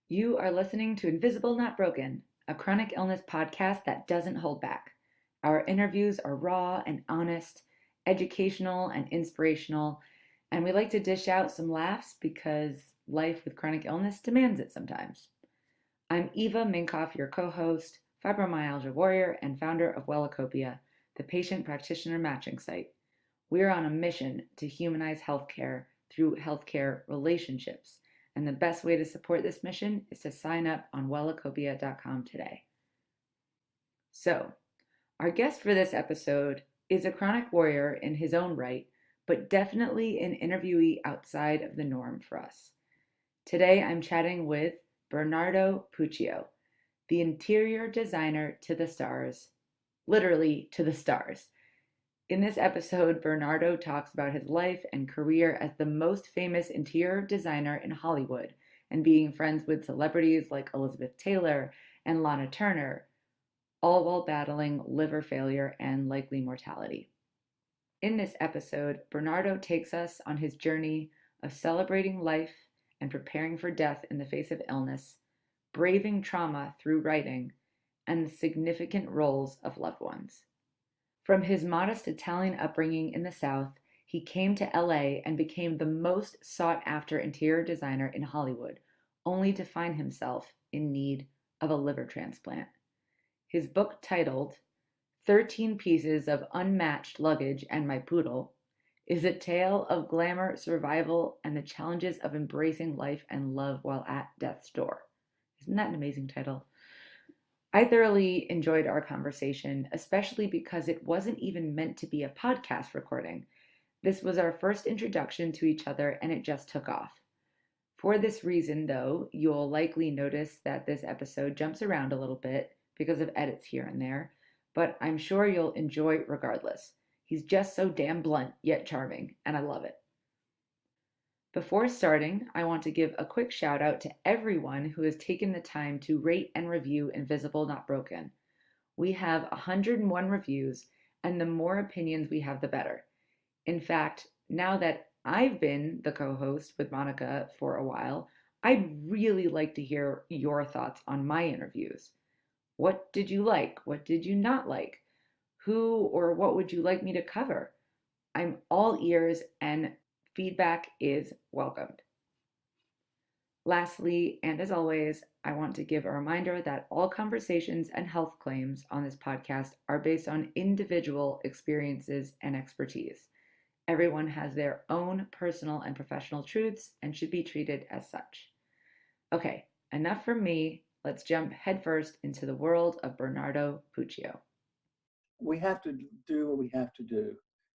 You are listening to Invisible Not Broken, a chronic illness podcast that doesn't hold back. Our interviews are raw and honest, educational and inspirational, and we like to dish out some laughs because life with chronic illness demands it sometimes. I'm Eva Minkoff, your co host, fibromyalgia warrior, and founder of Wellacopia, the patient practitioner matching site. We are on a mission to humanize healthcare through healthcare relationships. And the best way to support this mission is to sign up on wellacopia.com today. So, our guest for this episode is a chronic warrior in his own right, but definitely an interviewee outside of the norm for us. Today, I'm chatting with Bernardo Puccio, the interior designer to the stars, literally to the stars. In this episode, Bernardo talks about his life and career as the most famous interior designer in Hollywood and being friends with celebrities like Elizabeth Taylor and Lana Turner, all while battling liver failure and likely mortality. In this episode, Bernardo takes us on his journey of celebrating life and preparing for death in the face of illness, braving trauma through writing, and the significant roles of loved ones. From his modest Italian upbringing in the South, he came to LA and became the most sought after interior designer in Hollywood, only to find himself in need of a liver transplant. His book, titled 13 Pieces of Unmatched Luggage and My Poodle, is a tale of glamour, survival, and the challenges of embracing life and love while at death's door. Isn't that an amazing title? I thoroughly enjoyed our conversation, especially because it wasn't even meant to be a podcast recording. This was our first introduction to each other, and it just took off. For this reason, though, you'll likely notice that this episode jumps around a little bit because of edits here and there, but I'm sure you'll enjoy it regardless. He's just so damn blunt, yet charming, and I love it. Before starting, I want to give a quick shout out to everyone who has taken the time to rate and review Invisible Not Broken. We have 101 reviews, and the more opinions we have, the better. In fact, now that I've been the co-host with Monica for a while, I'd really like to hear your thoughts on my interviews. What did you like? What did you not like? Who or what would you like me to cover? I'm all ears and feedback is welcomed. Lastly, and as always, I want to give a reminder that all conversations and health claims on this podcast are based on individual experiences and expertise. Everyone has their own personal and professional truths and should be treated as such. Okay, enough from me. Let's jump headfirst into the world of Bernardo Puccio. We have to do what we have to do.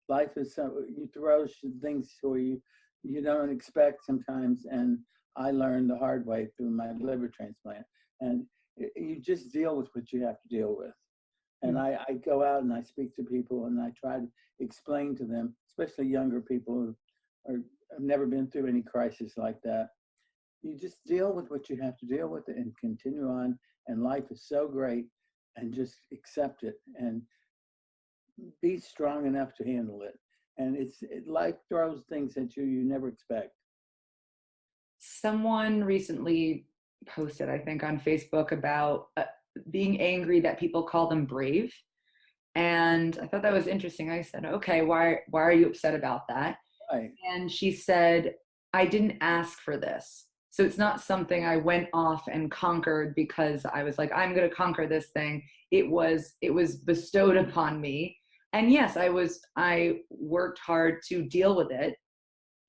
Life is so, you throw things for you don't expect sometimes, and I learned the hard way through my liver transplant. And you just deal with what you have to deal with. And I go out and I speak to people and I try to explain to them, especially younger people who have never been through any crisis like that. You just deal with what you have to deal with and continue on. And life is so great, and just accept it and be strong enough to handle it. And life throws things at you never expect. Someone recently posted, I think, on Facebook about being angry that people call them brave. And I thought that was interesting. I said, okay, why are you upset about that? Right. And she said, I didn't ask for this. So it's not something I went off and conquered because I was like, I'm going to conquer this thing. It was bestowed upon me. And yes, I worked hard to deal with it,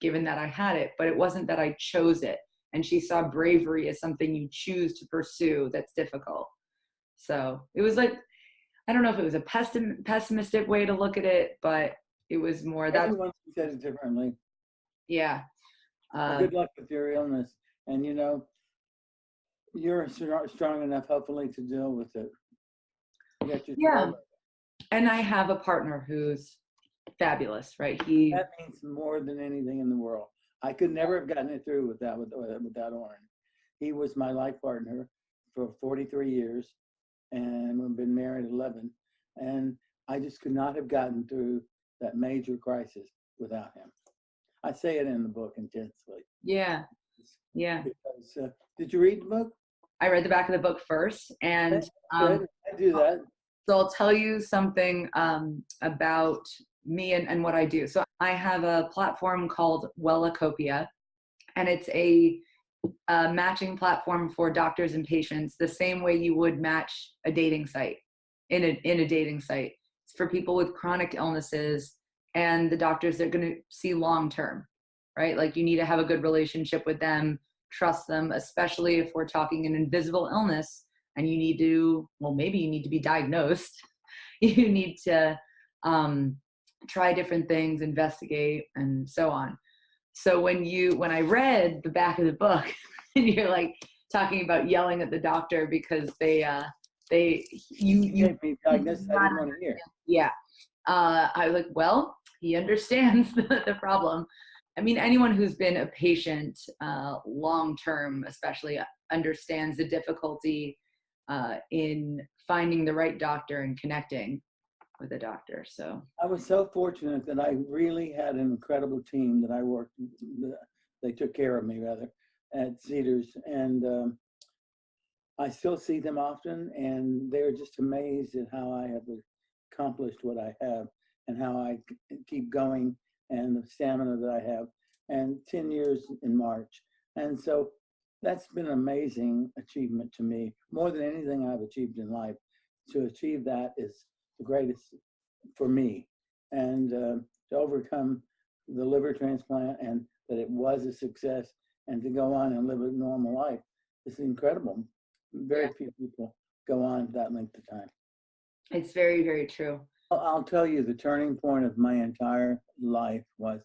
given that I had it, but it wasn't that I chose it. And she saw bravery as something you choose to pursue that's difficult. So it was like, I don't know if it was a pessimistic way to look at it, but it was more that. Everyone says it differently. Yeah. Good luck with your illness. And you're strong enough, hopefully, to deal with it. Yeah. And I have a partner who's fabulous, right? That means more than anything in the world. I could never have gotten it through without Oren. He was my life partner for 43 years, and we've been married 11. And I just could not have gotten through that major crisis without him. I say it in the book intensely. Yeah. Yeah. Because did you read the book? I read the back of the book first, and Good. I do that. so I'll tell you something about me and what I do. So I have a platform called Wellacopia, and it's a matching platform for doctors and patients, the same way you would match a dating site in a dating site. It's for people with chronic illnesses and the doctors they're going to see long term, right? Like you need to have a good relationship with them, trust them, especially if we're talking an invisible illness and you need to, well, maybe you need to be diagnosed. You need to try different things, investigate, and so on. So when I read the back of the book, and you're like talking about yelling at the doctor because you Gave me diagnosis I didn't want to hear. yeah, I was like, well, he understands the problem. I mean, anyone who's been a patient long term, especially, understands the difficulty in finding the right doctor and connecting with a doctor. So I was so fortunate that I really had an incredible team that I worked. They took care of me rather at Cedars, and I still see them often, and they're just amazed at how I have accomplished what I have and how I keep going and the stamina that I have. And 10 years in March. And so that's been an amazing achievement to me, more than anything I've achieved in life. To achieve that is the greatest for me. And to overcome the liver transplant and that it was a success and to go on and live a normal life is incredible. Very few people go on that length of time. it's very, very true. I'll tell you, the turning point of my entire life was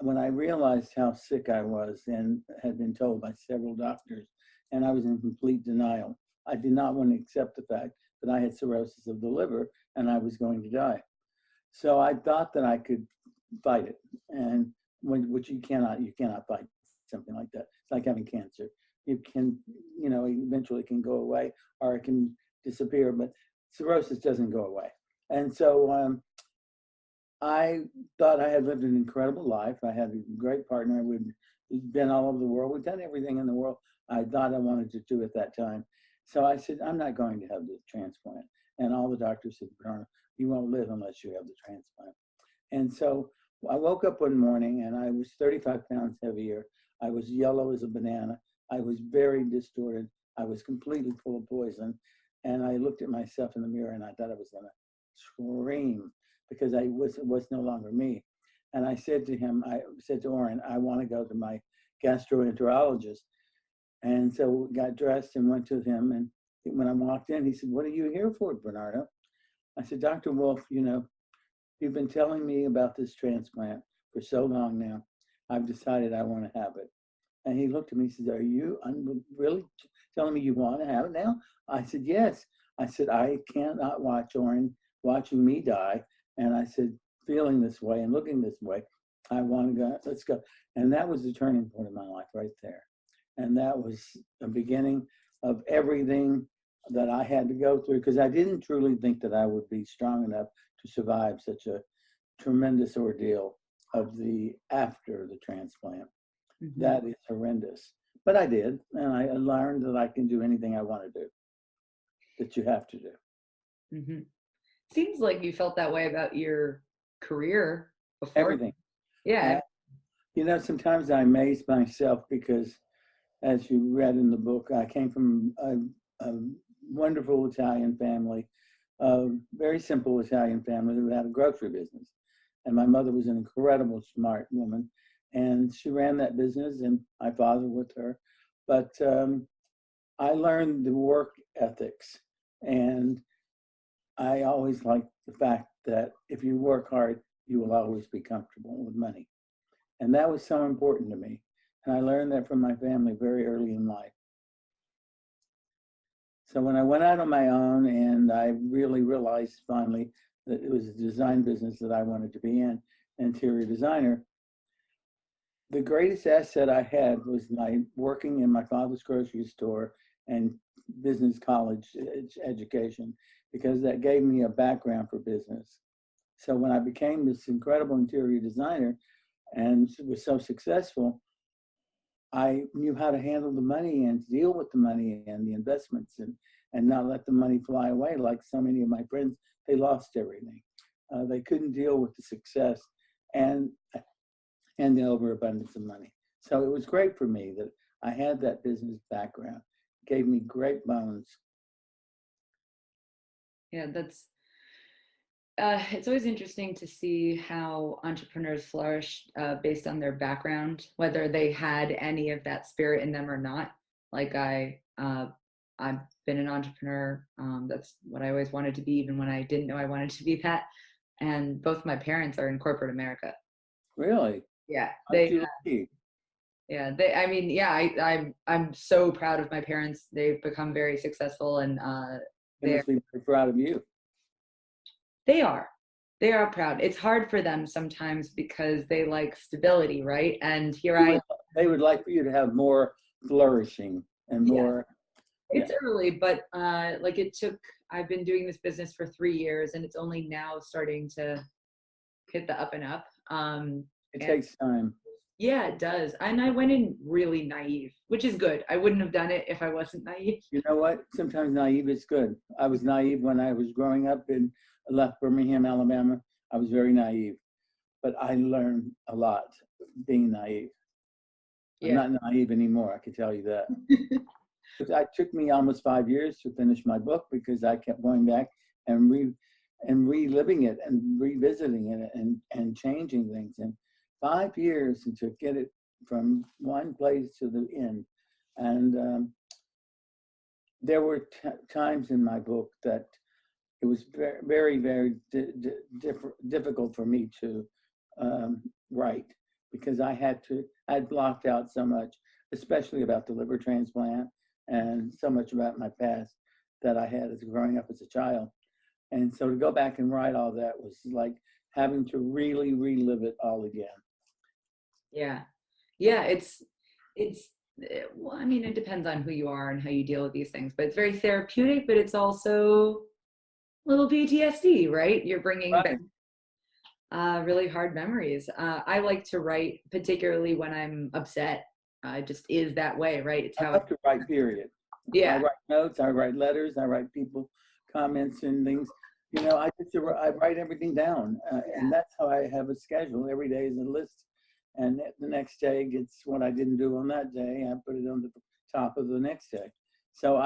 when I realized how sick I was and had been told by several doctors, and I was in complete denial. I did not want to accept the fact that I had cirrhosis of the liver and I was going to die. So I thought that I could fight it, and which you cannot fight something like that. It's like having cancer. It can, eventually can go away or it can disappear, but cirrhosis doesn't go away. And so I thought I had lived an incredible life. I had a great partner. We'd been all over the world. We'd done everything in the world I thought I wanted to do at that time. So I said, I'm not going to have the transplant. And all the doctors said, Bernardo, you won't live unless you have the transplant. And so I woke up one morning and I was 35 pounds heavier. I was yellow as a banana. I was very distorted. I was completely full of poison. And I looked at myself in the mirror and I thought I was going to scream because it was no longer me. And I said to Orrin, I want to go to my gastroenterologist. And so we got dressed and went to him. And when I walked in, he said, what are you here for, Bernardo? I said, Dr. Wolf, you've been telling me about this transplant for so long now. I've decided I want to have it. And he looked at me and said, are you really telling me you want to have it now? I said, yes. I said, I cannot watch Orrin watching me die. And I said, feeling this way and looking this way, I want to go, let's go. And that was the turning point of my life right there. And that was the beginning of everything that I had to go through, because I didn't truly think that I would be strong enough to survive such a tremendous ordeal of the after the transplant. Mm-hmm. That is horrendous. But I did, and I learned that I can do anything I want to do, that you have to do. Mm-hmm. Seems like you felt that way about your career before. Everything. Yeah. Sometimes I amaze myself because, as you read in the book, I came from a wonderful Italian family, a very simple Italian family who had a grocery business. And my mother was an incredible, smart woman. And she ran that business, and my father with her. But I learned the work ethics. And I always liked the fact that if you work hard, you will always be comfortable with money. And that was so important to me. And I learned that from my family very early in life. So when I went out on my own and I really realized finally that it was a design business that I wanted to be in, interior designer, the greatest asset I had was my working in my father's grocery store and business college education, because that gave me a background for business. So when I became this incredible interior designer and was so successful, I knew how to handle the money and deal with the money and the investments, and not let the money fly away like so many of my friends. They lost everything. They couldn't deal with the success and the overabundance of money. So it was great for me that I had that business background. It gave me great bones. Yeah, that's it's always interesting to see how entrepreneurs flourish based on their background, whether they had any of that spirit in them or not. Like I've been an entrepreneur. That's what I always wanted to be, even when I didn't know I wanted to be that. And both my parents are in corporate America. Really? Yeah, Aren't you lucky? I mean, yeah, I'm so proud of my parents. They've become very successful, and They they're must be very proud of you. they are they are proud. It's hard for them sometimes because they like stability, right? And here You I would, they would like for you to have more flourishing and Yeah, more, yeah. it's early, but like it took. I've been doing this business for 3 years, and it's only now starting to hit the up and up. It And takes time. yeah, it does. And I went in really naive, which is good. I wouldn't have done it if I wasn't naive. You know what? Sometimes naive is good. I was naive when I was growing up in left Birmingham, Alabama. I was very naive, but I learned a lot being naive. I'm Yeah. not naive anymore, I can tell you that. It took me almost 5 years to finish my book because I kept going back and reliving it and revisiting it and changing things. And 5 years to get it from one place to the end. And there were times in my book that it was very difficult for me to write because I'd blocked out so much, especially about the liver transplant and so much about my past that I had as growing up as a child. And so to go back and write all that was like having to really relive it all again. Yeah. Yeah, it's well, I mean, it depends on who you are and how you deal with these things, but it's very therapeutic, but it's also a little PTSD, right? You're bringing back Right. really hard memories. I like to write, particularly when I'm upset. It just is that way, right? It's I how love to write, period. I yeah, write notes, I write letters, I write people comments and things. You know, I write everything down, yeah, and that's how I have a schedule. Every day is a list, and the next day gets what I didn't do on that day. I put it on the top of the next day. So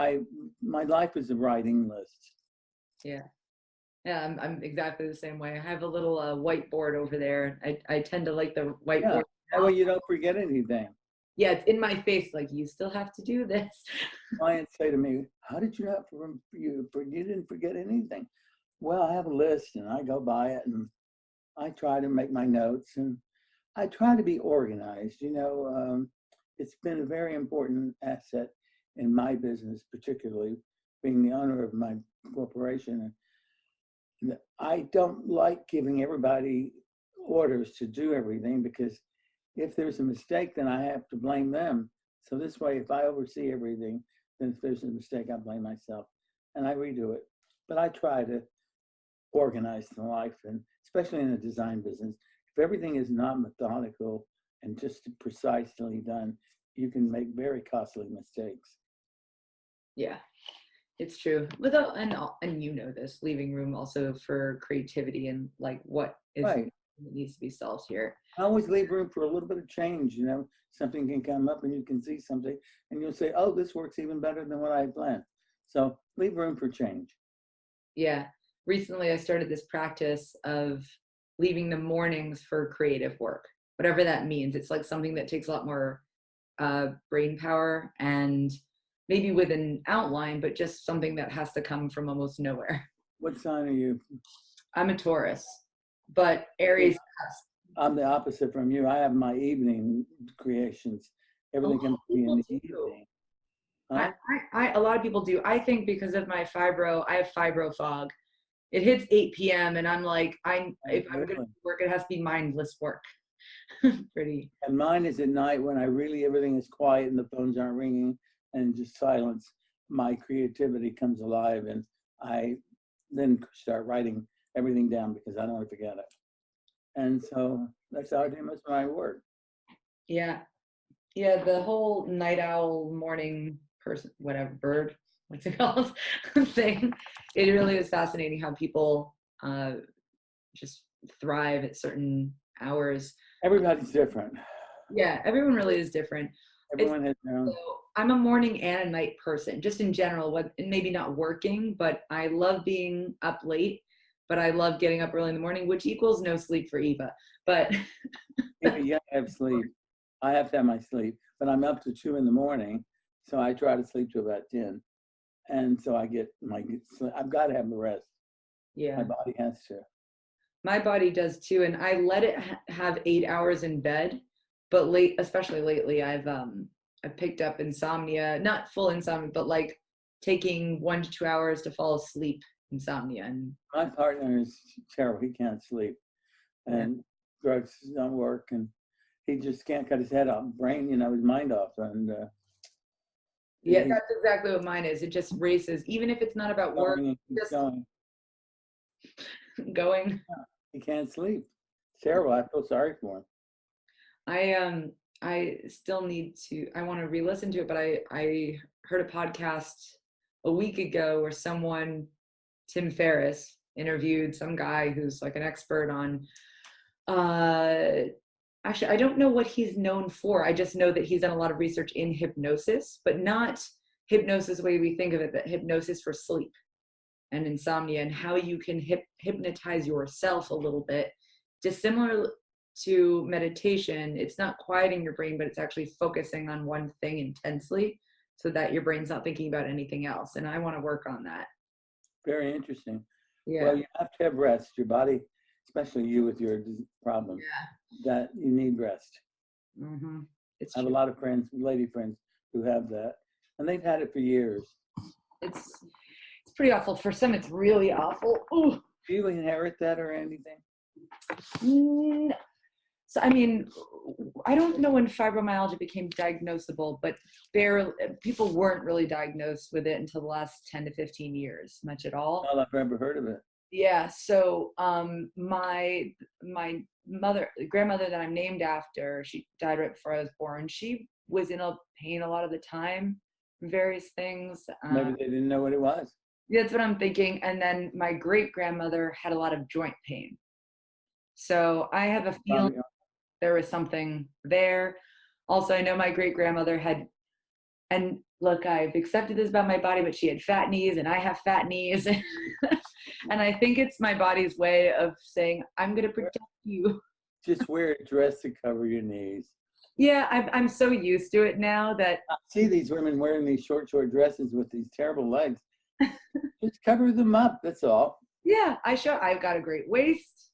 my life is a writing list. yeah. Yeah, I'm exactly the same way. I have a little whiteboard over there. I tend to like the Yeah, whiteboard. that way you don't forget anything. Yeah, it's in my face, like you still have to do this. Clients say to me, "How did you not you didn't forget anything?" Well, I have a list, and I go by it, and I try to make my notes, and I try to be organized. It's been a very important asset in my business, particularly being the owner of my corporation. And I don't like giving everybody orders to do everything because if there's a mistake, then I have to blame them. So this way, if I oversee everything, then if there's a mistake, I blame myself and I redo it. But I try to organize the life, and especially in the design business, if everything is not methodical and just precisely done, you can make very costly mistakes. Yeah, it's true. Without and you know this, leaving room also for creativity and like what is Right. that needs to be solved here. I always leave room for a little bit of change. Something can come up and you can see something and you'll say, oh, this works even better than what I had planned. So leave room for change. Yeah. Recently I started this practice of leaving the mornings for creative work, whatever that means. It's like something that takes a lot more brain power and maybe with an outline, but just something that has to come from almost nowhere. What sign are you? I'm a Taurus, but See, Aries. I'm the opposite from you. I have my evening creations. A lot Everything can of be in people the do. evening. Huh? A lot of people do. I think because of my fibro, I have fibro fog. It hits 8 p.m. and I'm like, Oh, if I'm gonna really? work, it has to be mindless work. Pretty. And mine is at night when everything is quiet and the phones aren't ringing and just silence. My creativity comes alive and I then start writing everything down because I don't want to forget it. And so that's how I do most of my work. Yeah. Yeah, the whole night owl, morning person, whatever, bird, what's it called, thing. It really is fascinating how people just thrive at certain hours. Everybody's different. Yeah, everyone really is different. It's Everyone has their own. so I'm a morning and a night person, just in general. What maybe not working, but I love being up late. But I love getting up early in the morning, which equals no sleep for Eva. But Yeah, you have to have sleep. I have to have my sleep, but I'm up to 2 in the morning, so I try to sleep to about 10, and so I get my. I've got to have the rest. My yeah, body has to. my body does too, and I let it have 8 hours in bed. But late, especially lately, I picked up insomnia, not full insomnia, but like taking 1 to 2 hours to fall asleep insomnia. And My partner is terrible. He can't sleep, yeah, and drugs don't work, and he just can't cut his head off, his mind off, and yeah, he's that's exactly what mine is. It just races, even if it's not about work, going and keeps just going. going. He can't sleep. It's terrible. I feel sorry for him. I still need to. I want to re-listen to it, but I heard a podcast a week ago where someone, Tim Ferriss, interviewed some guy who's like an expert on. Uh, Actually, I don't know what he's known for. I just know that he's done a lot of research in hypnosis, but not hypnosis the way we think of it, but hypnosis for sleep and insomnia, and how you can hypnotize yourself a little bit. Just similar to meditation, it's not quieting your brain, but it's actually focusing on one thing intensely so that your brain's not thinking about anything else. And I want to work on that. Very interesting. Well, Yeah. you have to have rest. Your body, especially you with your problem, that you need rest. Mm-hmm. It's I have a true. lot of friends, lady friends, who have that, and they've had it for years. It's it's pretty awful. For some, it's really awful. Ooh. Do you inherit that or anything? Mm, So, I mean, I don't know when fibromyalgia became diagnosable, but people weren't really diagnosed with it until the last 10 to 15 years, much at all. All I've ever heard of it. Yeah. So, my grandmother that I'm named after, she died right before I was born. She was in a pain a lot of the time, various things. Maybe they didn't know what it was. That's what I'm thinking. And then my great grandmother had a lot of joint pain. So I have a feeling Probably, there was something there. Also, I know my great grandmother had, and look, I've accepted this about my body, but she had fat knees and I have fat knees. And I think it's my body's way of saying, I'm going to protect you. just wear a dress to cover your knees. Yeah, I'm so used to it now that, I see these women wearing these short dresses with these terrible legs. Just cover them up. That's all. yeah, I've got a great waist,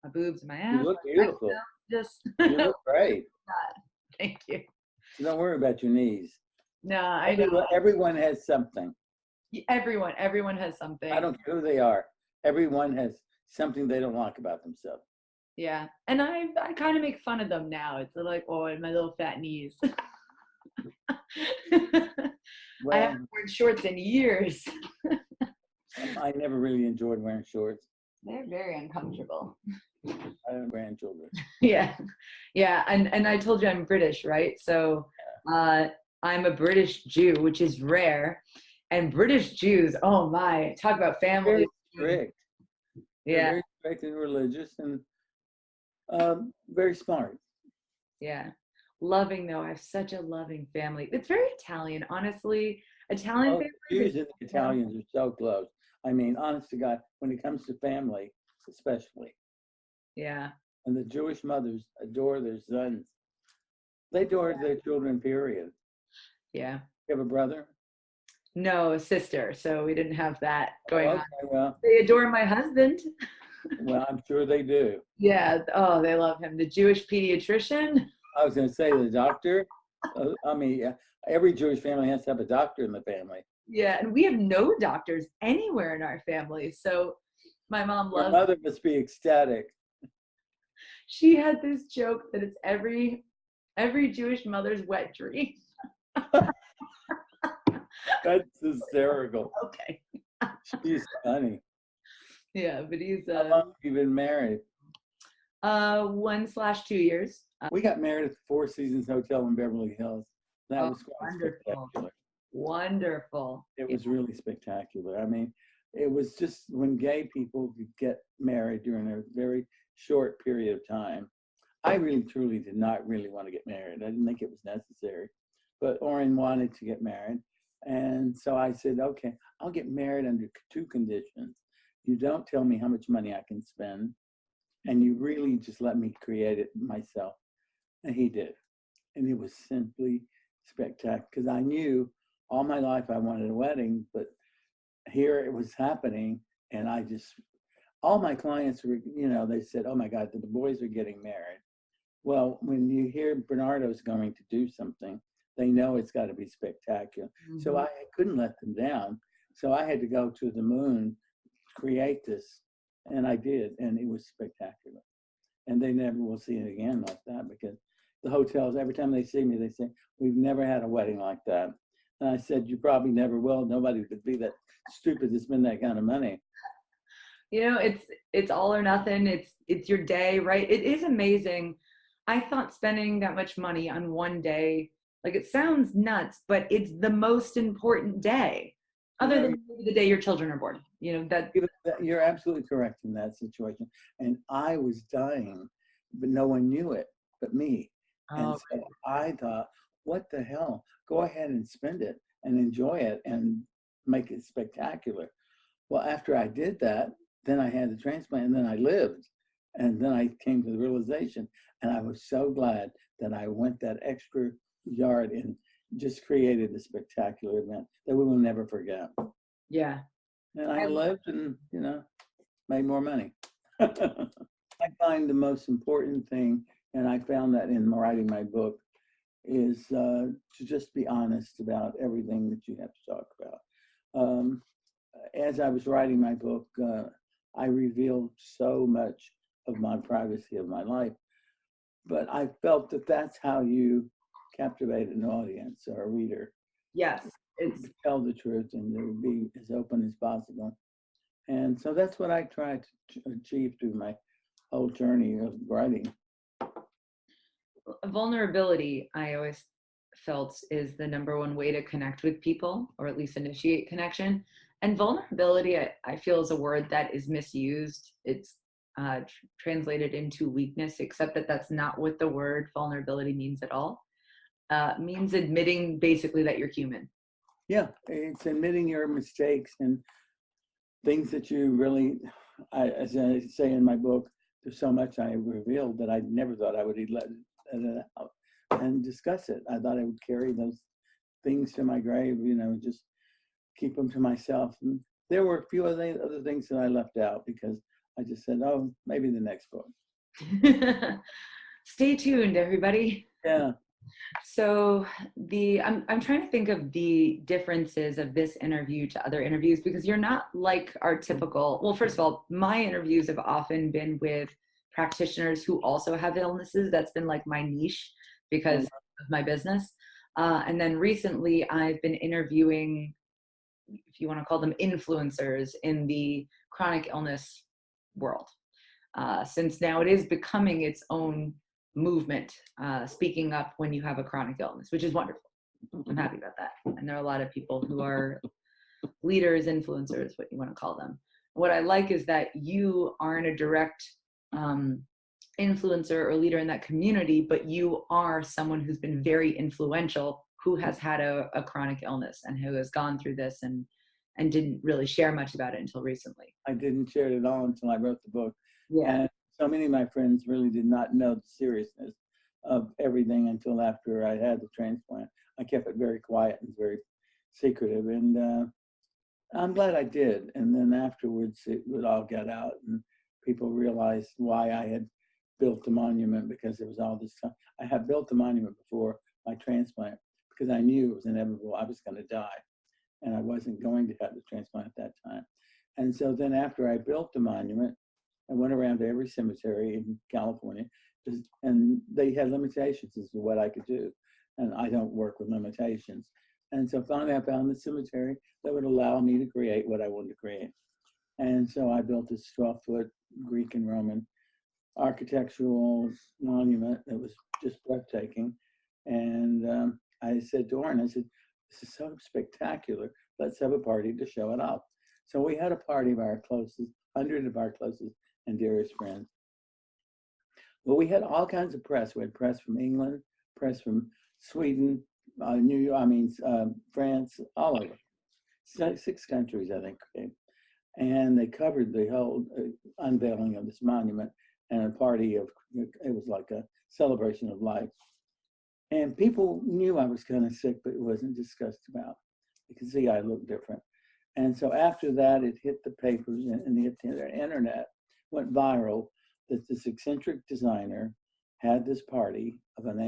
my boobs, my You ass, look my beautiful. just, You look great. thank you. So don't worry about your knees. No, I know. Everyone has something. Everyone has I something. don't care who they are. Everyone has something they don't like about themselves. Yeah. And I kind of make fun of them now. It's like, oh, and my little fat knees. I Well, haven't worn shorts in years. I never really enjoyed wearing shorts. They're very uncomfortable. I have grandchildren. Yeah. Yeah. And I told you I'm British, right? So I'm a British Jew, which is rare. And British Jews, oh my, talk about family. Very strict. They're Yeah. very strict and religious and very smart. Yeah. Loving though. I have such a loving family. It's very Italian, honestly. Italian Oh, families. the Jews and the Italians are so close. I mean, honest to God, when it comes to family, especially, Yeah. and the Jewish mothers adore their sons. They adore their children, period. Yeah. You have a brother? No, a sister. So we didn't have that Oh, going on. okay, well, They adore my husband. I'm sure they do. Yeah. Oh, they love him. The Jewish pediatrician. I was going to say the doctor. I mean, every Jewish family has to have a doctor in the family. Yeah. And we have no doctors anywhere in our family. So my mom Your loves, mother must be ecstatic. she had this joke that it's every Jewish mother's wet dream. That's hysterical. Okay. She's funny. Yeah, but he's How long have you been married? 1/2 years. We got married at the Four Seasons Hotel in Beverly Hills. That Oh, was quite wonderful. spectacular. Wonderful. It Yeah. was really spectacular. I mean, it was just when gay people could get married during a very short period of time. I really, truly did not really want to get married. I didn't think it was necessary, but Orrin wanted to get married. And so I said, okay, I'll get married under two conditions. You don't tell me how much money I can spend, and you really just let me create it myself. And he did. And it was simply spectacular because I knew all my life I wanted a wedding, but here it was happening. And I just, all my clients were, they said, oh my God, the boys are getting married. Well, when you hear Bernardo's going to do something, they know it's got to be spectacular. Mm-hmm. So I couldn't let them down. So I had to go to the moon, create this, and I did, and it was spectacular. And they never will see it again like that because the hotels, every time they see me, they say, we've never had a wedding like that. And I said, you probably never will. Nobody would be that stupid to spend that kind of money. It's all or nothing. It's your day, right? It is amazing. I thought spending that much money on one day, like it sounds nuts, but it's the most important day, other than maybe the day your children are born. You're absolutely correct in that situation. And I was dying, but no one knew it but me. And so I thought, what the hell? Go ahead and spend it and enjoy it and make it spectacular. Well, after I did that, then I had the transplant and then I lived. And then I came to the realization, and I was so glad that I went that extra yard and just created a spectacular event that we will never forget. Yeah. And I lived and, made more money. I find the most important thing, and I found that in writing my book, is to just be honest about everything that you have to talk about. As I was writing my book, I revealed so much of my privacy of my life, but I felt that that's how you captivate an audience or a reader. Yes, it's tell the truth and to be as open as possible. And so that's what I tried to achieve through my whole journey of writing. Vulnerability, I always felt, is the number one way to connect with people, or at least initiate connection. And vulnerability, I feel, is a word that is misused. It's translated into weakness, except that that's not what the word vulnerability means at all. It means admitting basically that you're human. Yeah, it's admitting your mistakes and things that you really, as I say in my book, there's so much I revealed that I never thought I would let it out and discuss it. I thought I would carry those things to my grave, just keep them to myself. And there were a few other things that I left out because I just said, oh, maybe the next book. Stay tuned, everybody. Yeah. So I'm trying to think of the differences of this interview to other interviews, because you're not like our typical, well, first of all, my interviews have often been with practitioners who also have illnesses. That's been like my niche because of my business. And then recently I've been interviewing, if you want to call them influencers in the chronic illness world. Since now it is becoming its own movement, speaking up when you have a chronic illness, which is wonderful. I'm happy about that. And there are a lot of people who are leaders, influencers, what you want to call them. What I like is that you aren't a direct influencer or leader in that community, but you are someone who's been very influential, who has had a chronic illness and who has gone through this and didn't really share much about it until recently. I didn't share it at all until I wrote the book. Yeah. And so many of my friends really did not know the seriousness of everything until after I had the transplant. I kept it very quiet and very secretive, and I'm glad I did. And then afterwards, it would all get out, and people realized why I had built the monument, because there was all this time. I had built the monument before my transplant because I knew it was inevitable. I was going to die, and I wasn't going to have the transplant at that time. And so then after I built the monument, I went around to every cemetery in California, and they had limitations as to what I could do. And I don't work with limitations. And so finally I found the cemetery that would allow me to create what I wanted to create. And so I built this 12-foot Greek and Roman architectural monument that was just breathtaking. And I said to Orrin, I said, this is so spectacular. Let's have a party to show it off. So we had a party of our closest, 100 of our closest and dearest friends. Well, we had all kinds of press. We had press from England, press from Sweden, New York, France, all over. 6 countries, I think, came. And they covered the whole unveiling of this monument and a party of, it was like a celebration of life. And people knew I was kind of sick, but it wasn't discussed about. You could see I looked different. And so after that, it hit the papers and it hit the internet, went viral, that this eccentric designer had this party of an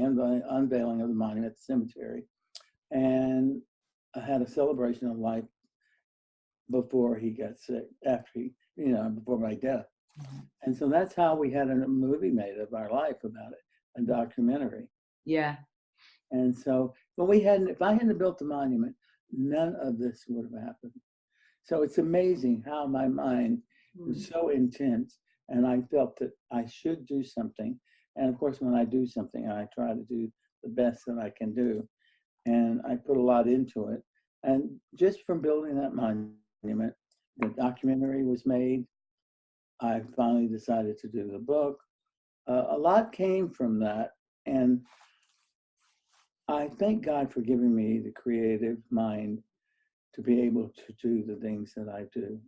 unveiling of the monument at the cemetery, and had a celebration of life before he got sick, after he, before my death. Mm-hmm. And so that's how we had a movie made of our life about it, a documentary. Yeah. And so, but if I hadn't built the monument, none of this would have happened. So it's amazing how my mind was so intense, and I felt that I should do something. And of course, when I do something, I try to do the best that I can do. And I put a lot into it. And just from building that monument, the documentary was made. I finally decided to do the book. A lot came from that. And I thank God for giving me the creative mind to be able to do the things that I do.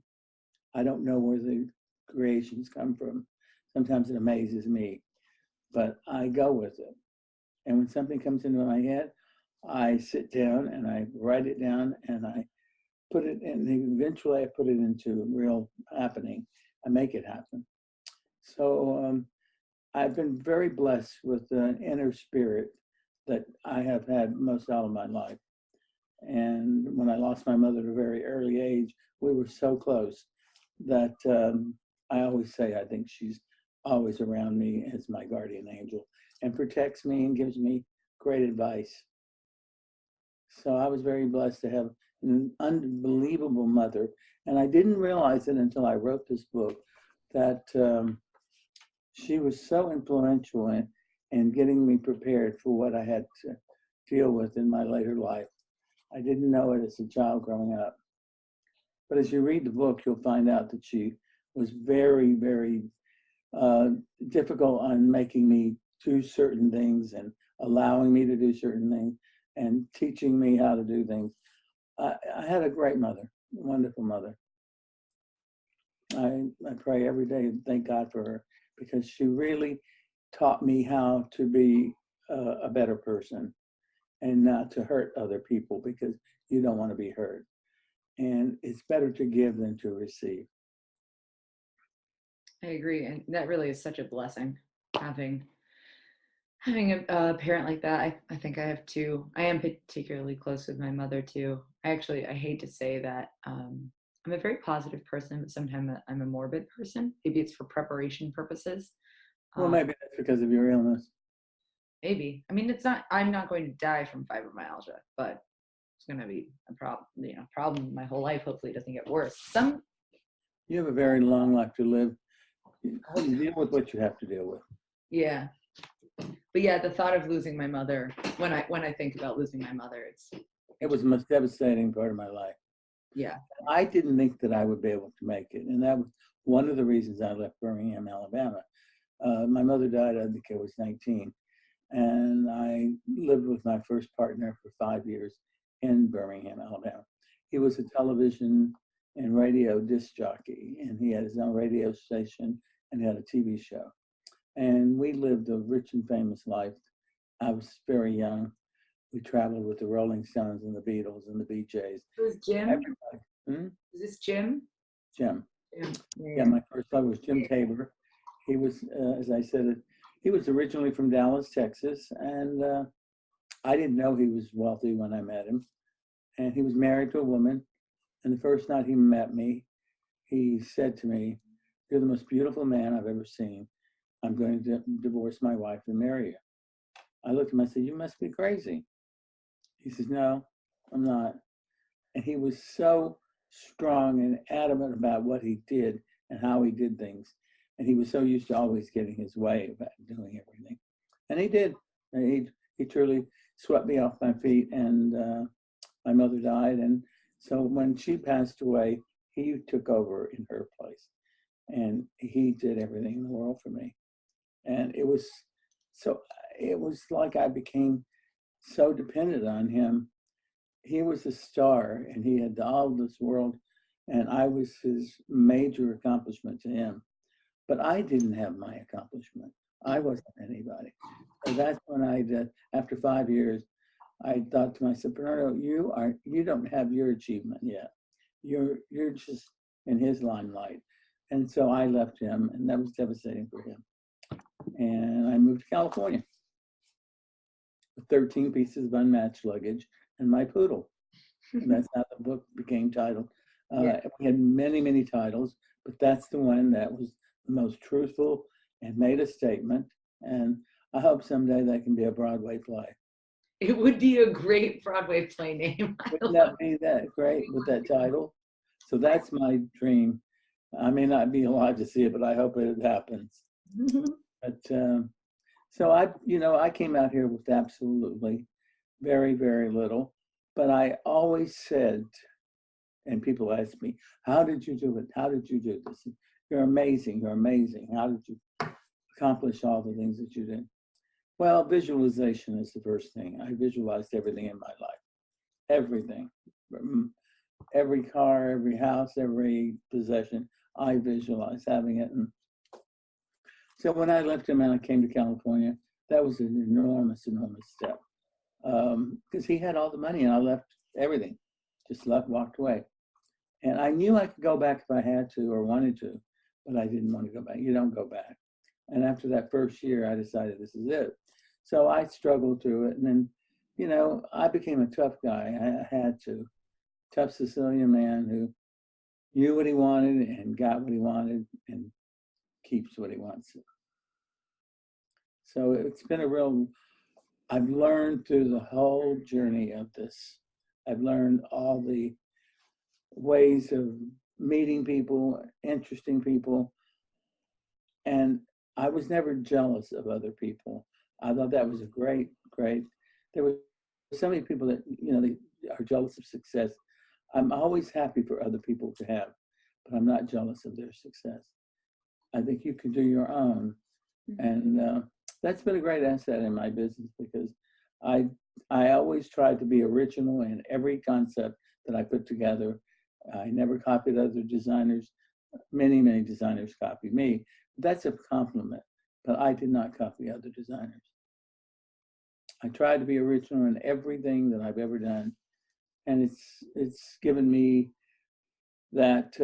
I don't know where the creations come from. Sometimes it amazes me, but I go with it. And when something comes into my head, I sit down and I write it down and I put it in, eventually I put it into real happening. I make it happen. So I've been very blessed with an inner spirit that I have had most all of my life. And when I lost my mother at a very early age, we were so close that I always say I think she's always around me as my guardian angel and protects me and gives me great advice. So I was very blessed to have an unbelievable mother. And I didn't realize it until I wrote this book that she was so influential in getting me prepared for what I had to deal with in my later life. I didn't know it as a child growing up. But as you read the book, you'll find out that she was very, very difficult on making me do certain things and allowing me to do certain things and teaching me how to do things. I had a great mother, a wonderful mother. I pray every day and thank God for her because she really taught me how to be a better person and not to hurt other people because you don't want to be hurt. And it's better to give than to receive. I agree. And that really is such a blessing having a parent like that. I think I have two. I am particularly close with my mother too. I hate to say that I'm a very positive person, but sometimes I'm a morbid person. Maybe it's for preparation purposes. Well, maybe that's because of your illness. Maybe. I mean, I'm not going to die from fibromyalgia, but it's going to be a problem my whole life. Hopefully it doesn't get worse. You have a very long life to live. You deal with what you have to deal with. Yeah. But yeah, the thought of losing my mother, when I think about losing my mother, it was the most devastating part of my life. Yeah. I didn't think that I would be able to make it. And that was one of the reasons I left Birmingham, Alabama. My mother died, I think I was 19. And I lived with my first partner for 5 years in Birmingham, Alabama. He was a television and radio disc jockey, and he had his own radio station and had a TV show. And we lived a rich and famous life. I was very young. We traveled with the Rolling Stones and the Beatles and the Bee Gees. Who's Jim? Is this Jim? Jim. Yeah, my first love was Jim Tabor. He was, as I said, he was originally from Dallas, Texas, and I didn't know he was wealthy when I met him. And he was married to a woman. And the first night he met me, he said to me, "You're the most beautiful man I've ever seen. I'm going to divorce my wife and marry you." I looked at him, I said, "You must be crazy." He says, "No, I'm not." And he was so strong and adamant about what he did and how he did things. And he was so used to always getting his way about doing everything. And he did. He truly swept me off my feet. And my mother died. And so when she passed away, he took over in her place. And he did everything in the world for me. And it was like I became so dependent on him. He was a star and he had all this world, and I was his major accomplishment to him. But I didn't have my accomplishment. I wasn't anybody. So that's when after 5 years, I thought to myself, Bernardo, you don't have your achievement yet. You're just in his limelight. And so I left him, and that was devastating for him. And I moved to California with 13 pieces of unmatched luggage and my poodle. And that's how the book became titled. We had many, many titles, but that's the one that was the most truthful and made a statement. And I hope someday that can be a Broadway play. It would be a great Broadway play name. Wouldn't that be that great with that title? So that's my dream. I may not be alive to see it, but I hope it happens. But so I came out here with absolutely very, very little. But I always said, and people ask me, how did you do it? How did you do this? You're amazing. You're amazing. How did you accomplish all the things that you did? Well, visualization is the first thing. I visualized everything in my life. Everything. Every car, every house, every possession, I visualized having it. And so when I left him and I came to California, that was an enormous, enormous step. Because he had all the money and I left everything, just walked away. And I knew I could go back if I had to or wanted to, but I didn't want to go back. You don't go back. And after that first year, I decided this is it. So I struggled through it. And then, I became a tough guy. I had to. Tough Sicilian man who knew what he wanted and got what he wanted and keeps what he wants. So it's been I've learned through the whole journey of this. I've learned all the ways of meeting people, interesting people. And I was never jealous of other people. I thought that was a great. There were so many people that, they are jealous of success. I'm always happy for other people to have, but I'm not jealous of their success. I think you can do your own. And that's been a great asset in my business because I always tried to be original in every concept that I put together. I never copied other designers. Many, many designers copied me. That's a compliment, but I did not copy other designers. I tried to be original in everything that I've ever done. And it's given me that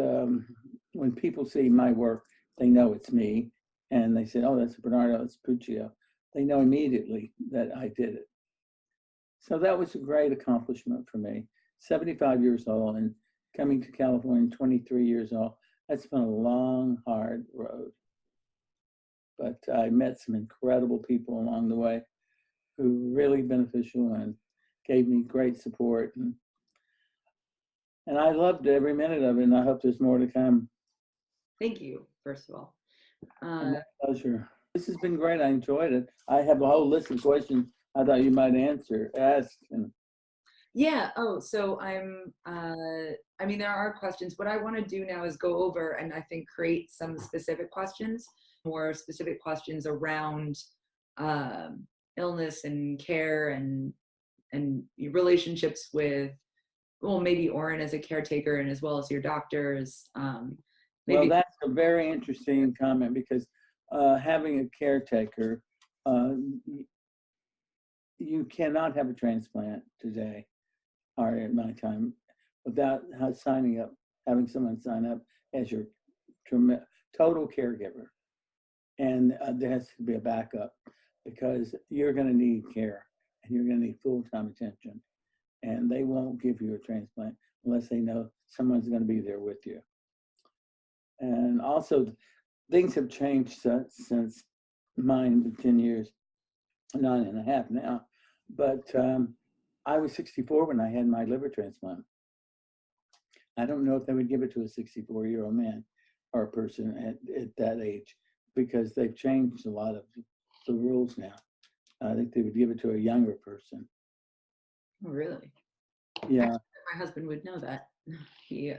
when people see my work, they know it's me. And they say, oh, that's Bernardo, it's Puccio. They know immediately that I did it. So that was a great accomplishment for me. 75 years old and coming to California, 23 years old. That's been a long, hard road. But I met some incredible people along the way who were really beneficial and gave me great support. And I loved every minute of it, and I hope there's more to come. Thank you, first of all. My pleasure. This has been great. I enjoyed it. I have a whole list of questions I thought you might ask. Yeah. Oh, so there are questions. What I want to do now is go over and I think create some specific questions, more specific questions around illness and care and your relationships with, well, maybe Oren as a caretaker and as well as your doctors. Well, that's a very interesting comment because having a caretaker, you cannot have a transplant today or at my time without having someone sign up as your total caregiver. And there has to be a backup because you're going to need care and you're going to need full-time attention. And they won't give you a transplant unless they know someone's going to be there with you. And also, things have changed since mine, 10 years, 9.5 now. But I was 64 when I had my liver transplant. I don't know if they would give it to a 64-year-old man or a person at that age. because they've changed a lot of the rules now. I think they would give it to a younger person. Oh, really? Yeah. My husband would know that. He's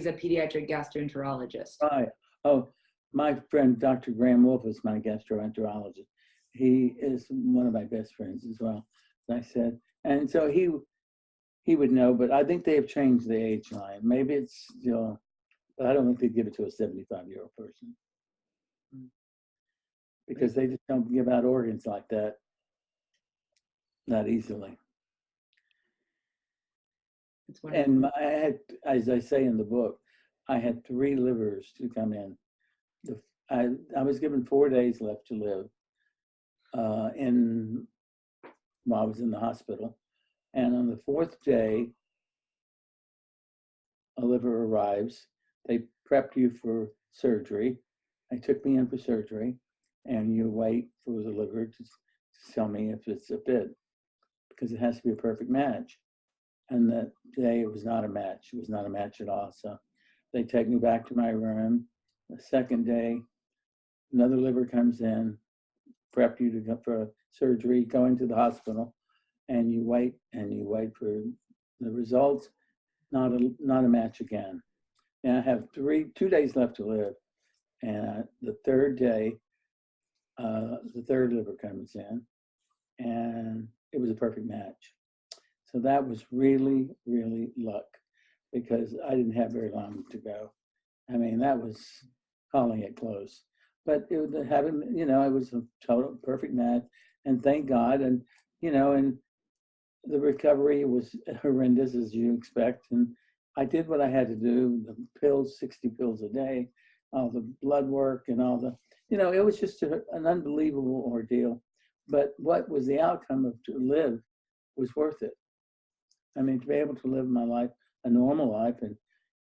a pediatric gastroenterologist. Right. Oh, my friend Dr. Graham Wolf is my gastroenterologist. He is one of my best friends as well, as I said. And so he would know, but I think they have changed the age line. Maybe it's still, but I don't think they'd give it to a 75-year-old person because they just don't give out organs like that easily. It's wonderful. And I had, as I say in the book, I had 3 livers to come in. I was given 4 days left to live while I was in the hospital. And on the 4th day, a liver arrives. They prep you for surgery. They took me in for surgery, and you wait for the liver to tell me if it's a fit, because it has to be a perfect match. And that day it was not a match. It was not a match at all. So they take me back to my room. The 2nd day, another liver comes in, prep you to go for surgery, go into the hospital, and you wait for the results. Not a match again. And I have 2 days left to live. And the 3rd day, the 3rd liver comes in, and it was a perfect match. So that was really, really luck, because I didn't have very long to go. I mean, that was calling it close. But it was it was a total perfect match, and thank God. And and the recovery was horrendous, as you expect. And I did what I had to do, the pills, 60 pills a day, all the blood work and all the, it was just an unbelievable ordeal. But what was the outcome of to live was worth it. I mean, to be able to live my life, a normal life, and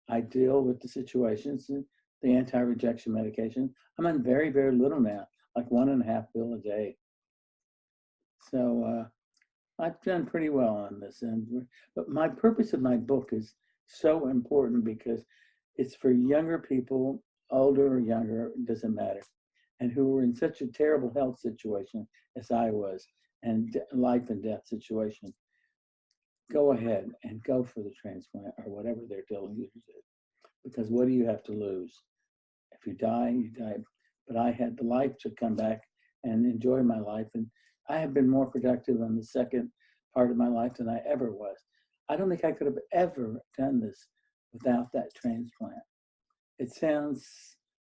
I deal with the situations and the anti-rejection medication. I'm on very, very little now, like 1.5 pill a day. So I've done pretty well on this. But my purpose of my book is so important because it's for younger people, older or younger, it doesn't matter, and who were in such a terrible health situation as I was, and life and death situation. Go ahead and go for the transplant or whatever they're telling you to do. Because what do you have to lose? If you die, you die. But I had the life to come back and enjoy my life. And I have been more productive in the second part of my life than I ever was. I don't think I could have ever done this without that transplant. It sounds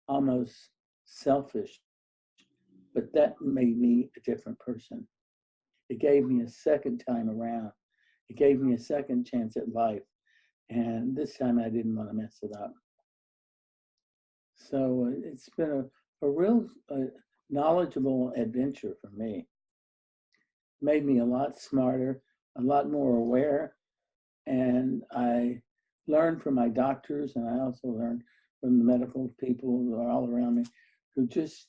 almost selfish, but that made me a different person. It gave me a second time around. It gave me a second chance at life. And this time I didn't want to mess it up. So it's been a real knowledgeable adventure for me. Made me a lot smarter, a lot more aware. And I learned from my doctors, and I also learned from the medical people who are all around me, who just,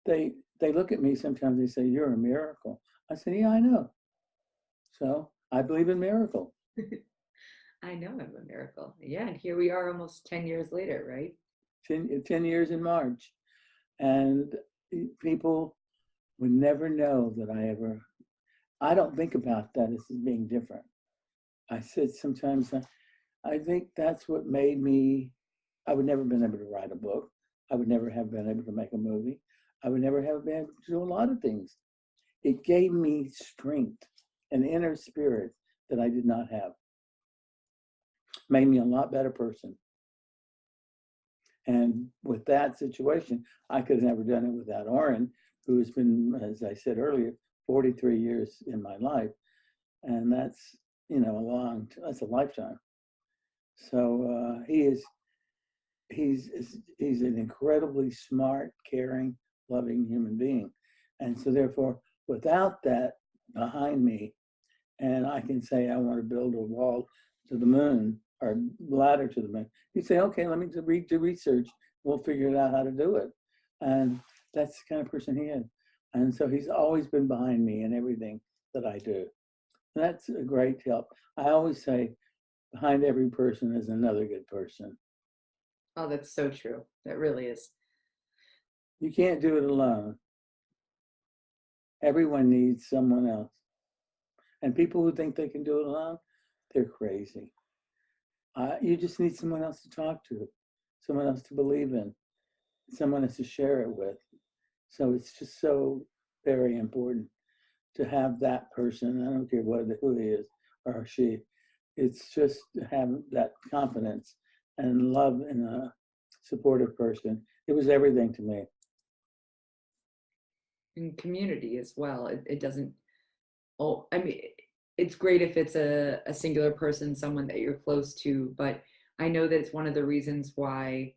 they look at me sometimes, they say, "You're a miracle." I said, "Yeah, I know." So I believe in miracles. I know I'm a miracle. Yeah, and here we are almost 10 years later, right? 10 years in March. And people would never know that I don't think about that as being different. I said sometimes, I think that's what made me, I would never been able to write a book. I would never have been able to make a movie. I would never have been able to do a lot of things. It gave me strength, an inner spirit that I did not have. Made me a lot better person. And with that situation, I could have never done it without Oren, who has been, as I said earlier, 43 years in my life. And that's, that's a lifetime. So he's an incredibly smart, caring, loving human being. And so therefore, without that behind me, and I can say I want to build a wall to the moon or ladder to the moon, you say, okay, let me do research. We'll figure out how to do it. And that's the kind of person he is. And so he's always been behind me in everything that I do. And that's a great help. I always say, behind every person is another good person. Oh, that's so true. That really is. You can't do it alone. Everyone needs someone else. And people who think they can do it alone, they're crazy. You just need someone else to talk to, someone else to believe in, someone else to share it with. So it's just so very important to have that person. I don't care who he is or she. It's just to have that confidence and love in a supportive person. It was everything to me. And community as well. It doesn't, oh, I mean, it's great if it's a singular person, someone that you're close to, but I know that it's one of the reasons why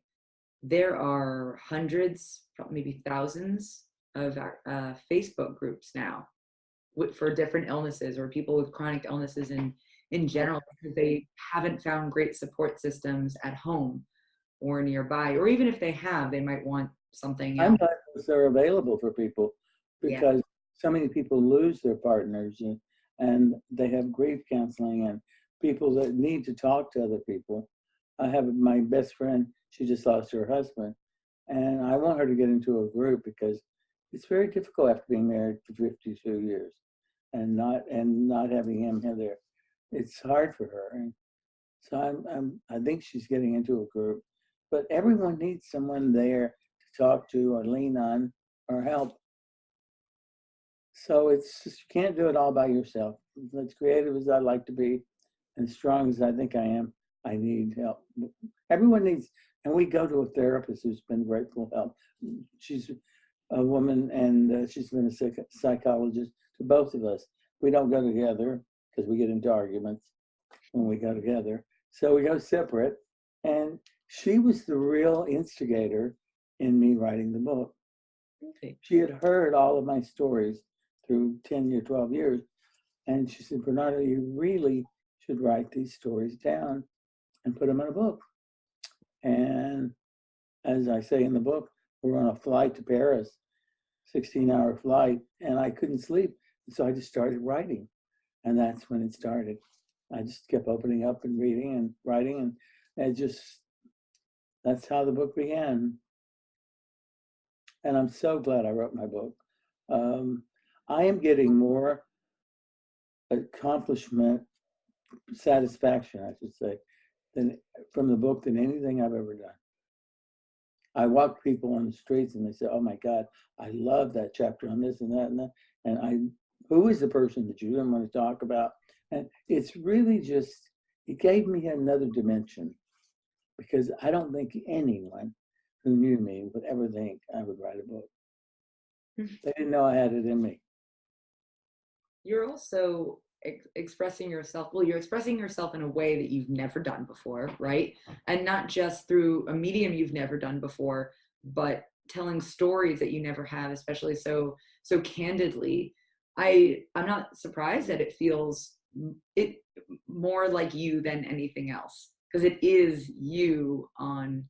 there are hundreds, maybe thousands of Facebook groups now for different illnesses or people with chronic illnesses in general, because they haven't found great support systems at home or nearby, or even if they have, they might want something I'm else. glad they're available for people Yeah. because so many people lose their partners and they have grief counseling and people that need to talk to other people. I have my best friend, she just lost her husband, and I want her to get into a group because it's very difficult after being married for 52 years and not having him there. It's hard for her. And so I think she's getting into a group, but everyone needs someone there to talk to or lean on or help. So it's just, you can't do it all by yourself. As creative as I like to be and strong as I think I am, I need help. Everyone needs, and we go to a therapist who's been grateful help. She's a woman and she's been a psychologist to both of us. We don't go together because we get into arguments when we go together. So we go separate. And she was the real instigator in me writing the book. Okay. She had heard all of my stories through 10 or 12 years. And she said, Bernardo, you really should write these stories down and put them in a book. And as I say in the book, we're on a flight to Paris, 16-hour flight, and I couldn't sleep. So I just started writing. And that's when it started. I just kept opening up and reading and writing, and that's how the book began. And I'm so glad I wrote my book. I am getting more accomplishment, satisfaction, I should say, from the book than anything I've ever done. I walk people on the streets and they say, "Oh my God, I love that chapter on this and that and that." And who is the person that you didn't want to talk about? And it's really just, it gave me another dimension because I don't think anyone who knew me would ever think I would write a book. They didn't know I had it in me. You're also expressing yourself, well, you're expressing yourself in a way that you've never done before, right? And not just through a medium you've never done before, but telling stories that you never have, especially so candidly. I'm not surprised that it feels it more like you than anything else, because it is you on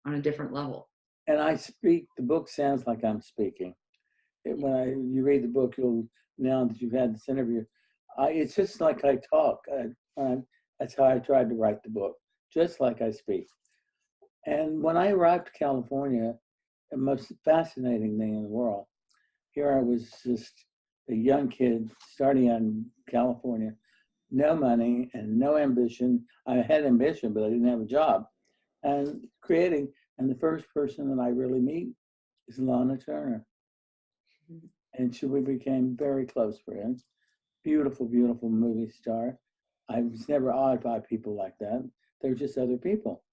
a different level. And I speak, the book sounds like I'm speaking. When you read the book, now that you've had this interview, it's just like I talk. That's how I tried to write the book, just like I speak. And when I arrived to California, the most fascinating thing in the world, here I was just a young kid starting out in California, no money and no ambition. I had ambition, but I didn't have a job. And creating, and the first person that I really meet is Lana Turner. And we became very close friends. Beautiful, beautiful movie star. I was never awed by people like that. They were just other people.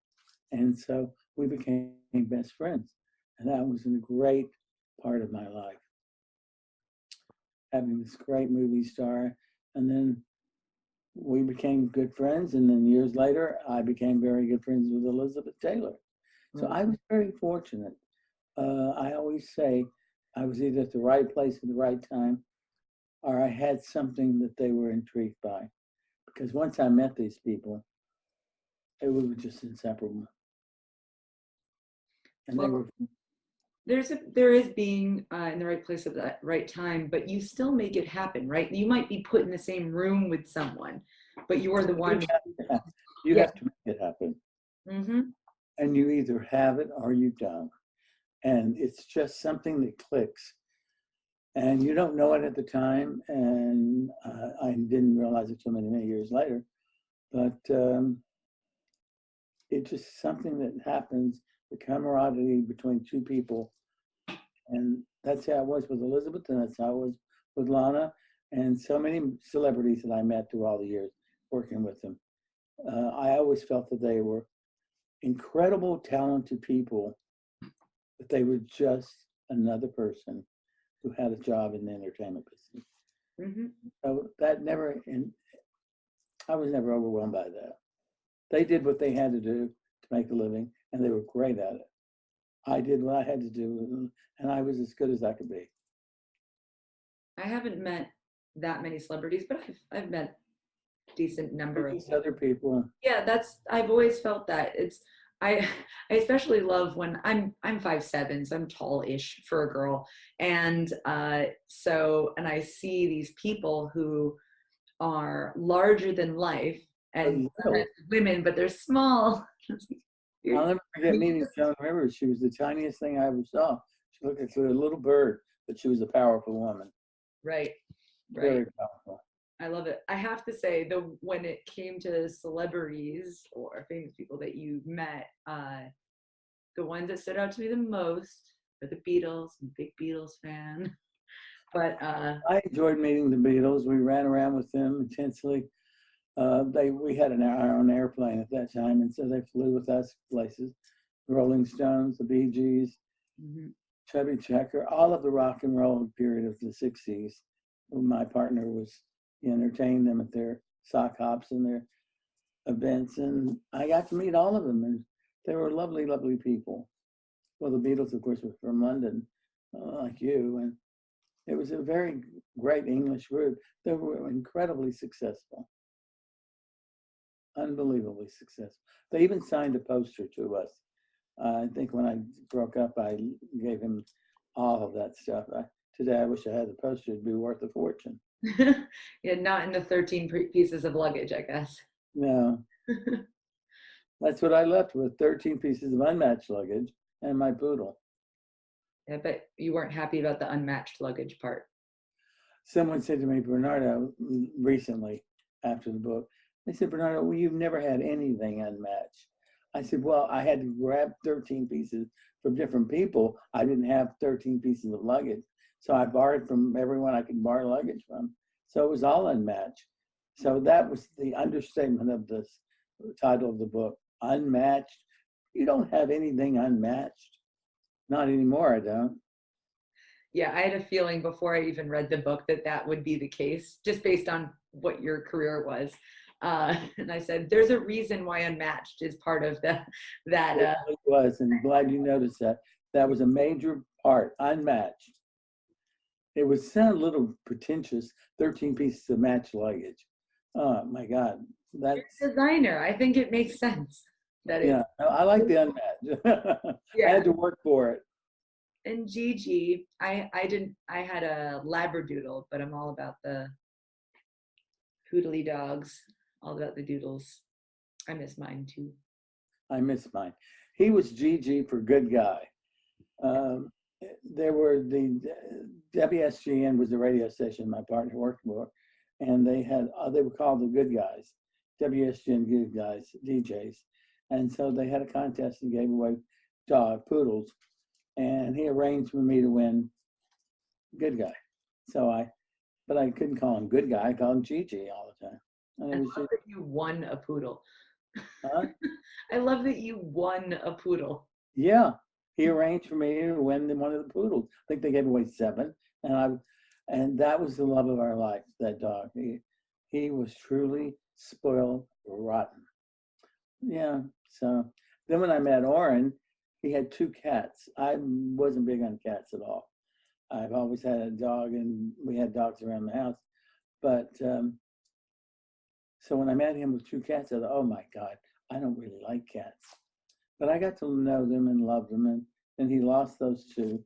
And so we became best friends. And that was a great part of my life. Having this great movie star. And then we became good friends. And then years later, I became very good friends with Elizabeth Taylor. So I was very fortunate. I always say I was either at the right place at the right time, or I had something that they were intrigued by. Because once I met these people, it was just inseparable. And they were. There is being in the right place at the right time, but you still make it happen, right? You might be put in the same room with someone, but you are the one. You have to make it happen. Mm-hmm. And you either have it or you don't. and it's just something that clicks. And you don't know it at the time, and I didn't realize it till many, many years later. But it's just something that happens, the camaraderie between two people. And that's how it was with Elizabeth, and that's how it was with Lana, and so many celebrities that I met through all the years working with them. I always felt that they were incredible, talented people, but they were just another person who had a job in the entertainment business. Mm-hmm. So that never, and I was never overwhelmed by that. They did what they had to do to make a living, and they were great at it. I did what I had to do, and I was as good as I could be. I haven't met that many celebrities, but I've met decent number of These other people. Yeah, I've always felt that. I I especially love when I'm 5'7", so I'm tall-ish for a girl. And and I see these people who are larger than life and women, but they're small. I'll never forget meeting Joan Rivers. She was the tiniest thing I ever saw. She looked like a little bird, but she was a powerful woman. Right. Very powerful. I love it. I have to say, when it came to celebrities or famous people that you met, the ones that stood out to me the most are the Beatles. I'm a big Beatles fan. But I enjoyed meeting the Beatles. We ran around with them intensely. We had our own airplane at that time, and so they flew with us places. The Rolling Stones, the Bee Gees, Chubby Checker, all of the rock and roll period of the '60s. My partner entertained them at their sock hops and their events, and I got to meet all of them, and they were lovely, lovely people. Well, the Beatles, of course, were from London, like you, and it was a very great English group. They were incredibly successful, unbelievably successful. They even signed a poster to us. I think when I broke up, I gave him all of that stuff. Today, I wish I had the poster. It'd be worth a fortune. Yeah, not in the 13 pieces of luggage, I guess. No. That's what I left with, 13 pieces of unmatched luggage and my poodle. Yeah, but you weren't happy about the unmatched luggage part. Someone said to me, Bernardo, recently after the book, they said, Bernardo, well, you've never had anything unmatched. I said, well, I had to grab 13 pieces from different people. I didn't have 13 pieces of luggage. So I borrowed from everyone I could borrow luggage from. So it was all unmatched. So that was the understatement of the title of the book, Unmatched. You don't have anything unmatched. Not anymore, I don't. Yeah, I had a feeling before I even read the book that would be the case, just based on what your career was. And I said, there's a reason why Unmatched is part of that. It was, and glad you noticed that. That was a major part, Unmatched. It would sound a little pretentious, 13 pieces of matched luggage. Oh my God. That's You're a designer. I think it makes sense. Yeah, I like the unmatched. Yeah. I had to work for it. And Gigi, I had a Labradoodle, but I'm all about the poodly dogs, all about the doodles. I miss mine too. I miss mine. He was GG for good guy. There were the WSGN was the radio station my partner worked for, and they were called the Good Guys, WSGN Good Guys DJs, and so they had a contest and gave away poodles, and he arranged for me to win Good Guy. But I couldn't call him Good Guy. I called him GG all the time. And I love that you won a poodle. Huh? I love that you won a poodle. Yeah, he arranged for me to win one of the poodles. I think they gave away 7, and that was the love of our life. That dog, he was truly spoiled rotten. Yeah. So then when I met Oren, he had 2 cats. I wasn't big on cats at all. I've always had a dog, and we had dogs around the house. But so when I met him with 2 cats, I thought, oh my God, I don't really like cats. But I got to know them and love them, and then he lost those 2.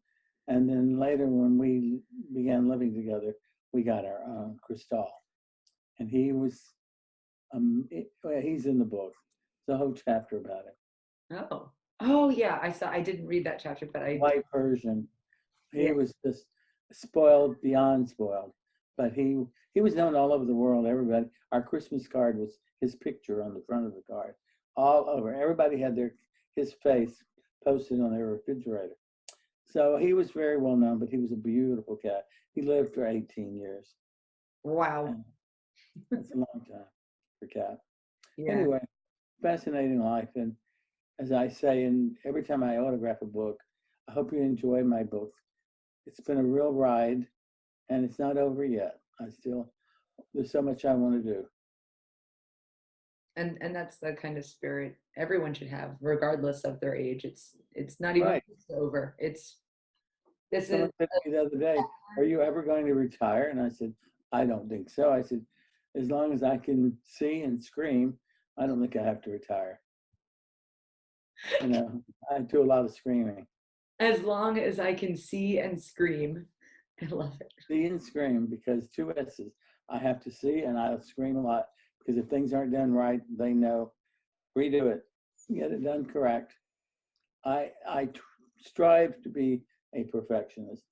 And then later, when we began living together, we got our own Cristal. And he was, he's in the book. There's a whole chapter about it. Oh, Oh yeah, I didn't read that chapter, but I White Persian. yeah. He was just spoiled beyond spoiled. But he was known all over the world. Everybody, our Christmas card was his picture on the front of the card, all over. Everybody had his face posted on their refrigerator. So he was very well known, but he was a beautiful cat. He lived for 18 years. Wow. And that's a long time for a cat. Yeah. Anyway, fascinating life. And as I say, and every time I autograph a book, I hope you enjoy my book. It's been a real ride, and it's not over yet. There's so much I want to do. And that's the kind of spirit everyone should have, regardless of their age. It's not even Right. over. This is Someone said to me the other day, "Are you ever going to retire?" And I said, "I don't think so." I said, "As long as I can see and scream, I don't think I have to retire." You know, I do a lot of screaming. as long as I can see and scream. I love it. See and scream, because two S's. I have to see and I'll scream a lot, because if things aren't done right, they know. Redo it, get it done correct. I strive to be a perfectionist,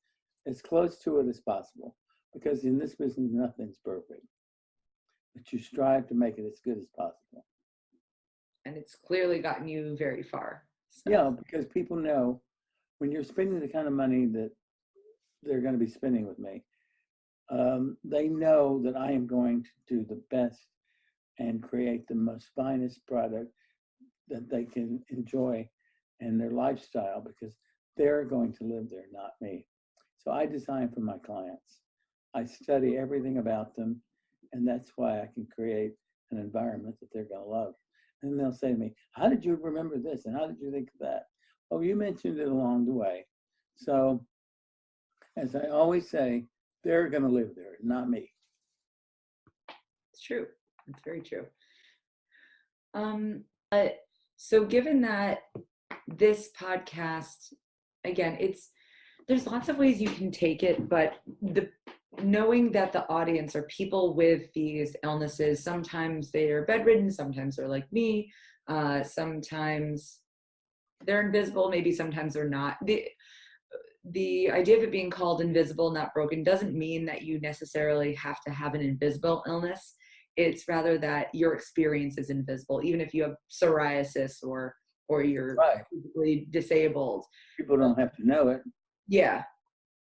as close to it as possible, because in this business, nothing's perfect. But you strive to make it as good as possible. And it's clearly gotten you very far. So Yeah, because people know when you're spending the kind of money that they're going to be spending with me, they know that I am going to do the best and create the most finest product that they can enjoy in their lifestyle, because they're going to live there, not me. So I design for my clients. I study everything about them, and that's why I can create an environment that they're going to love. And they'll say to me, "How did you remember this? And how did you think of that?" Oh, you mentioned it along the way. So, as I always say, they're going to live there, not me. it's true. It's very true. But so given that this podcast, again, there's lots of ways you can take it, but knowing that the audience are people with these illnesses, sometimes they are bedridden, sometimes they're like me, sometimes they're invisible, maybe sometimes they're not. The idea of it being called invisible, not broken, doesn't mean that you necessarily have to have an invisible illness. It's rather that your experience is invisible, even if you have psoriasis or you're Right. physically disabled. People don't have to know it. Yeah,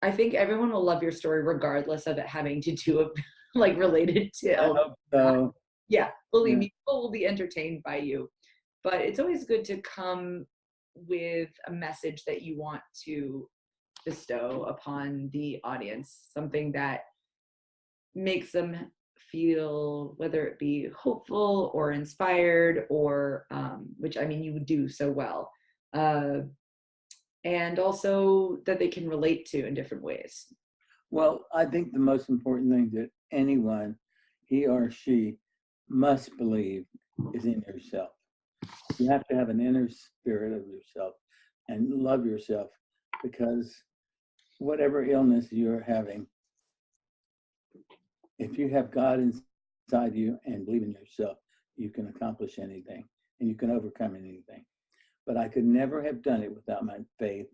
I think everyone will love your story regardless of it having to do with like related to I illness. hope so. Yeah, believe Yeah. me, people will be entertained by you. But it's always good to come with a message that you want to bestow upon the audience, something that makes them feel, whether it be hopeful or inspired, or which I mean you would do so well, and also that they can relate to in different ways. Well, I think the most important thing that anyone, he or she, must believe is in yourself. You have to have an inner spirit of yourself and love yourself, because whatever illness you're having, if you have God inside you and believe in yourself, you can accomplish anything and you can overcome anything. But I could never have done it without my faith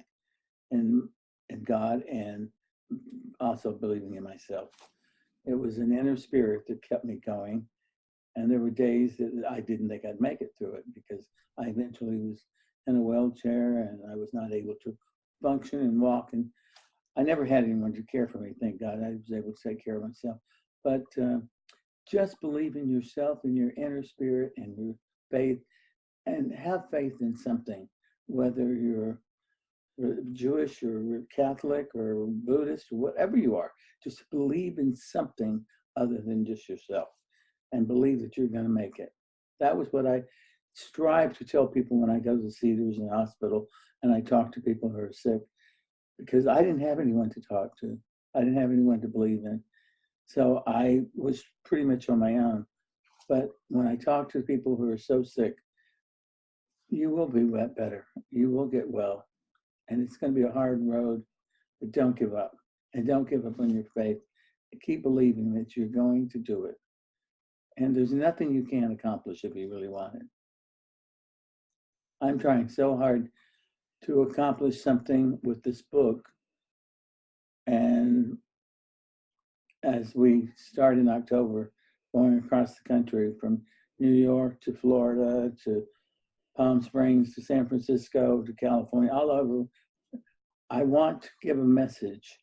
in, in God, and also believing in myself. It was an inner spirit that kept me going. And there were days that I didn't think I'd make it through it, because I eventually was in a wheelchair and I was not able to function and walk. And I never had anyone to care for me, thank God. I was able to take care of myself. But just believe in yourself and your inner spirit and your faith, and have faith in something, whether you're Jewish or Catholic or Buddhist or whatever you are. Just believe in something other than just yourself, and believe that you're going to make it. That was what I strive to tell people when I go to Cedars in the hospital and I talk to people who are sick, because I didn't have anyone to talk to. I didn't have anyone to believe in. So I was pretty much on my own. But when I talk to people who are so sick, you will be better. You will get well. And it's going to be a hard road, but don't give up. And don't give up on your faith. Keep believing that you're going to do it. And there's nothing you can't accomplish if you really want it. I'm trying so hard to accomplish something with this book. And as we start in October, going across the country from New York to Florida to Palm Springs to San Francisco to California, all over, I want to give a message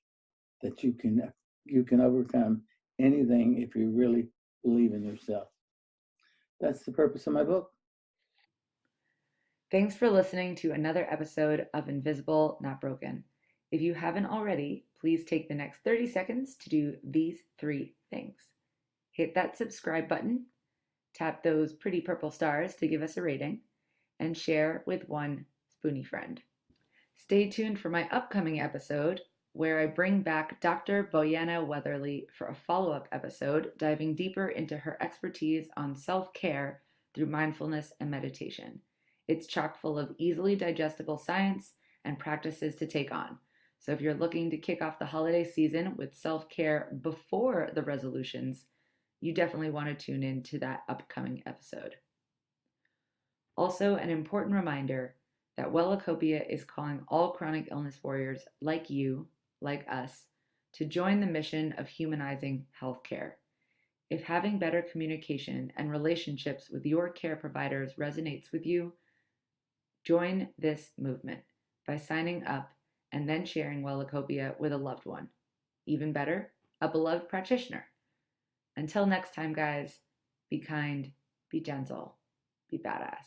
that you can overcome anything if you really believe in yourself. That's the purpose of my book. Thanks for listening to another episode of Invisible, Not Broken. If you haven't already, please take the next 30 seconds to do these 3 things. Hit that subscribe button, tap those pretty purple stars to give us a rating, and share with one spoony friend. Stay tuned for my upcoming episode where I bring back Dr. Boyana Weatherly for a follow-up episode diving deeper into her expertise on self-care through mindfulness and meditation. It's chock full of easily digestible science and practices to take on. So if you're looking to kick off the holiday season with self-care before the resolutions, you definitely want to tune in to that upcoming episode. Also, an important reminder that Wellacopia is calling all chronic illness warriors like you, like us, to join the mission of humanizing healthcare. If having better communication and relationships with your care providers resonates with you, join this movement by signing up and then sharing Wellacopia with a loved one. Even better, a beloved practitioner. Until next time, guys, be kind, be gentle, be badass.